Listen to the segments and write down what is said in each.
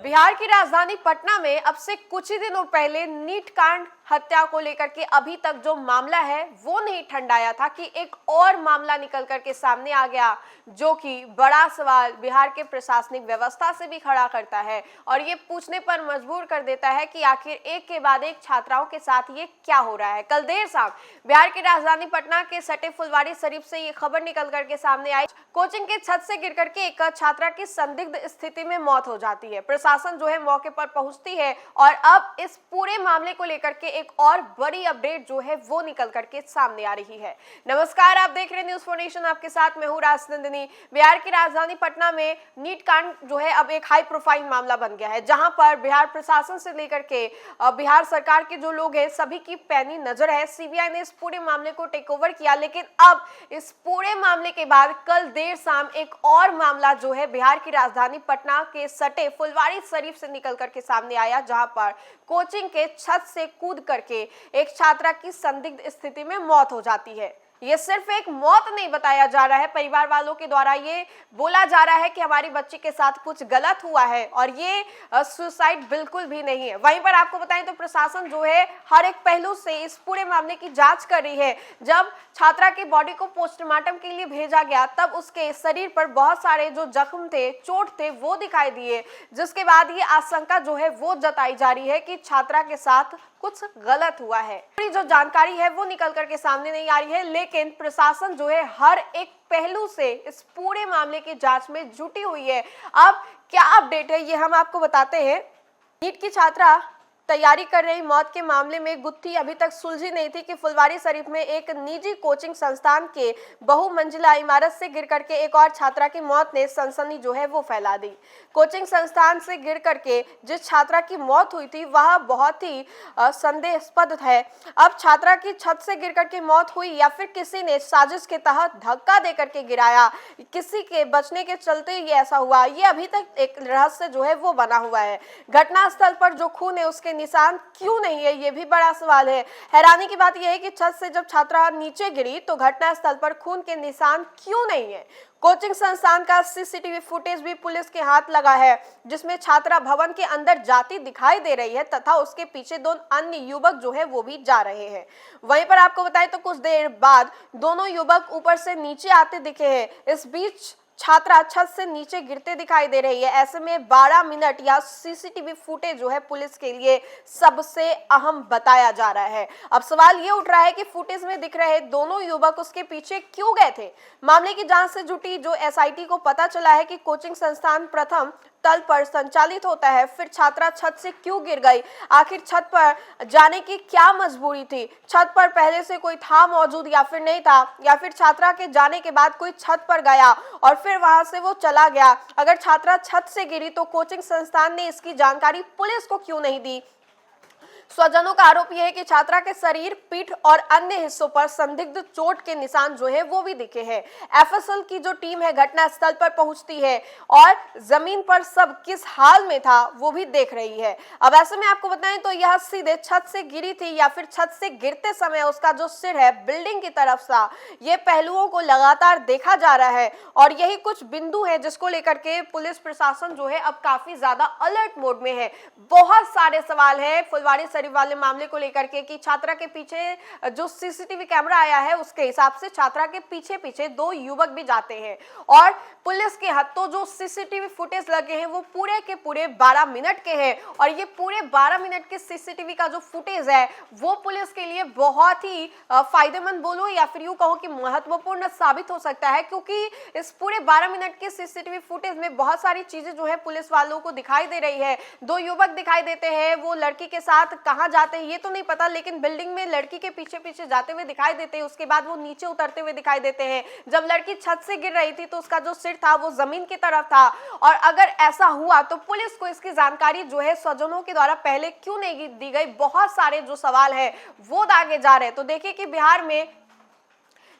बिहार की राजधानी पटना में अब से कुछ ही दिनों पहले नीट कांड हत्या को लेकर के अभी तक जो मामला है वो नहीं ठंडाया था कि एक और मामला निकल करके सामने आ गया, जो कि बड़ा सवाल बिहार के प्रशासनिक व्यवस्था से भी खड़ा करता है और ये पूछने पर मजबूर कर देता है कि आखिर एक के बाद एक छात्राओं के साथ ये क्या हो रहा है। कल देर शाम बिहार की राजधानी पटना के सटे फुलवारी शरीफ से ये खबर निकल करके सामने आई। कोचिंग के छत से गिर करके एक छात्रा की संदिग्ध स्थिति में मौत हो जाती है। प्रशासन जो है मौके पर पहुंचती है और अब इस पूरे मामले को लेकर के एक और बड़ी अपडेट जो है वो निकल करके सामने आ रही है। नमस्कार, आप देख रहे हैं न्यूज़ 4 नेशन, आपके साथ मैं हूं राजनंदिनी। बिहार की राजधानी पटना में नीट कांड जो है अब एक हाई प्रोफाइल मामला बन गया है, जहां पर बिहार प्रशासन से लेकर के बिहार सरकार के जो लोग हैं सभी की पैनी नजर है। सीबीआई ने इस पूरे मामले को टेक ओवर किया, लेकिन अब इस पूरे मामले के बाद कल देर शाम एक और मामला जो है बिहार की राजधानी पटना के सटे फुलवारी शरीफ से निकल करके सामने आया, जहां पर कोचिंग के छत से कूद करके एक छात्रा की संदिग्ध स्थिति में मौत हो जाती है। ये सिर्फ एक मौत नहीं बताया जा रहा है, परिवार वालों के द्वारा ये बोला जा रहा है कि हमारी बच्ची के साथ कुछ गलत हुआ है और ये सुसाइड बिल्कुल भी नहीं है। वहीं पर आपको बताएं तो प्रशासन जो है हर एक पहलू से इस पूरे मामले की जांच कर रही है। जब छात्रा की बॉडी को पोस्टमार्टम के लिए भेजा गया तब उसके शरीर पर बहुत सारे जो जख्म थे, चोट थे वो दिखाई दिए, जिसके बाद ये आशंका जो है वो जताई जा रही है कि छात्रा के साथ कुछ गलत हुआ है। पूरी जो जानकारी है वो निकल करके सामने नहीं आ रही है, लेकिन प्रशासन जो है हर एक पहलू से इस पूरे मामले की जांच में जुटी हुई है। अब क्या अपडेट है ये हम आपको बताते हैं। नीट की छात्रा तैयारी कर रही मौत के मामले में गुत्थी अभी तक सुलझी नहीं थी कि फुलवारी शरीफ में एक निजी कोचिंग संस्थान के बहुमंजिला इमारत से गिर करके एक और छात्रा की मौत ने सनसनी जो है वो फैला दी। कोचिंग संस्थान से गिर करके जिस छात्रा की मौत हुई थी वह बहुत ही संदेहास्पद है। अब छात्रा की छत से गिर करके मौत हुई या फिर किसी ने साजिश के तहत धक्का दे करके गिराया, किसी के बचने के चलते ये ऐसा हुआ, ये अभी तक एक रहस्य जो है वो बना हुआ है। घटनास्थल पर जो खून है उसके निशान क्यों नहीं है, ये भी बड़ा सवाल है। हैरानी की बात यह है कि छत से जब छात्रा नीचे गिरी तो घटनास्थल पर खून के निशान क्यों नहीं है। कोचिंग संस्थान का सीसीटीवी फुटेज भी पुलिस के हाथ लगा है, जिसमें छात्रा भवन के अंदर जाती दिखाई दे रही है तथा उसके पीछे दो अन्य युवक जो है वो भी जा रहे हैं। वहीं पर आपको बताएं तो कुछ देर बाद दोनों युवक ऊपर से नीचे आते दिखे हैं। इस बीच छात्रा छत से नीचे गिरते दिखाई दे रही है। ऐसे में 12 मिनट या सीसीटीवी फुटेज जो है पुलिस के लिए सबसे अहम बताया जा रहा है। अब सवाल ये उठ रहा है कि फुटेज में दिख रहे दोनों युवक उसके पीछे क्यों गए थे। मामले की जांच से जुटी जो एसआईटी को पता चला है कि कोचिंग संस्थान प्रथम तल पर संचालित होता है, फिर छात्रा छत से क्यों गिर गई, आखिर छत पर जाने की क्या मजबूरी थी, छत पर पहले से कोई था मौजूद या फिर नहीं था, या फिर छात्रा के जाने के बाद कोई छत पर गया और फिर वहां से वो चला गया। अगर छात्रा छत से गिरी तो कोचिंग संस्थान ने इसकी जानकारी पुलिस को क्यों नहीं दी। स्वजनों का आरोप यह है कि छात्रा के शरीर, पीठ और अन्य हिस्सों पर संदिग्ध चोट के निशान जो है वो भी दिखे हैं। एफएसएल की जो टीम है घटनास्थल पर पहुंचती है और जमीन पर सब किस हाल में था वो भी देख रही है। अब ऐसे में आपको बताएं तो यह सीधे छत से गिरी थी या फिर छत से गिरते समय उसका जो सिर है बिल्डिंग की तरफ था, ये पहलुओं को लगातार देखा जा रहा है और यही कुछ बिंदु है जिसको लेकर के पुलिस प्रशासन जो है अब काफी ज्यादा अलर्ट मोड में है। बहुत सारे सवाल है फुलवारी वाले मामले को लेकर के कि छात्रा के पीछे जो सीसीटीवी कैमरा आया है उसके हिसाब से छात्रा के पीछे पीछे दो युवक भी जाते हैं और पुलिस के हाथों जो सीसीटीवी फुटेज लगे हैं वो पूरे के पूरे 12 मिनट के हैं और ये पूरे 12 मिनट के सीसीटीवी का जो फुटेज है वो पुलिस के लिए बहुत ही फायदेमंद बोलो या फिर यूं कहो कि महत्वपूर्ण साबित हो सकता है, क्योंकि इस पूरे 12 मिनट के सीसीटीवी फुटेज में बहुत सारी चीजें जो है पुलिस वालों को दिखाई दे रही है। दो युवक दिखाई देते हैं, वो लड़की के साथ कहां जाते हैं ये तो नहीं पता, लेकिन बिल्डिंग में लड़की के पीछे पीछे जाते हुए दिखाई देते हैं। उसके बाद वो नीचे उतरते हुए दिखाई देते हैं। जब लड़की छत से गिर रही थी तो उसका जो सिर था वो जमीन की तरफ था और अगर ऐसा हुआ तो पुलिस को इसकी जानकारी जो है स्वजनों के द्वारा पहले क्यों नहीं दी गई। बहुत सारे जो सवाल है वो दागे जा रहे हैं। तो देखिए कि बिहार में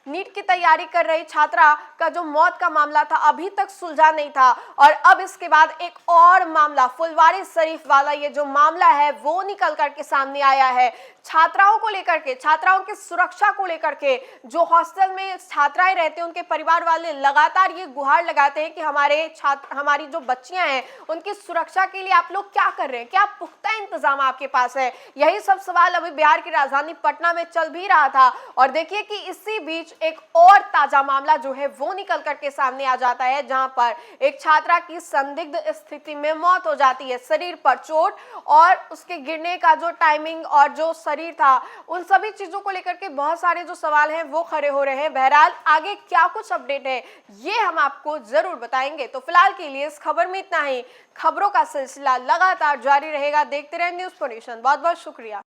नीट की तैयारी कर रही छात्रा का जो मौत का मामला था अभी तक सुलझा नहीं था और अब इसके बाद एक और मामला फुलवारीशरीफ वाला ये जो मामला है वो निकल करके सामने आया है। छात्राओं को लेकर के, छात्राओं की सुरक्षा को लेकर के, जो हॉस्टल में छात्राएं रहते हैं उनके परिवार वाले लगातार ये गुहार लगाते हैं कि हमारी जो बच्चियां हैं उनकी सुरक्षा के लिए आप लोग क्या कर रहे हैं, क्या पुख्ता इंतजाम आपके पास है। यही सब सवाल अभी बिहार की राजधानी पटना में चल भी रहा था और देखिए कि इसी बीच एक और ताजा मामला जो है वो निकल करके सामने आ जाता है, जहां पर एक छात्रा की संदिग्ध स्थिति में मौत हो जाती है, शरीर पर चोट और उसके गिरने का जो टाइमिंग और जो शरीर था उन सभी चीजों को लेकर के बहुत सारे जो सवाल हैं वो खड़े हो रहे हैं। बहरहाल आगे क्या कुछ अपडेट है ये हम आपको जरूर बताएंगे। तो फिलहाल के लिए इस खबर में इतना ही। खबरों का सिलसिला लगातार जारी रहेगा। देखते रहे न्यूज़ पोनेशन। बहुत बहुत शुक्रिया।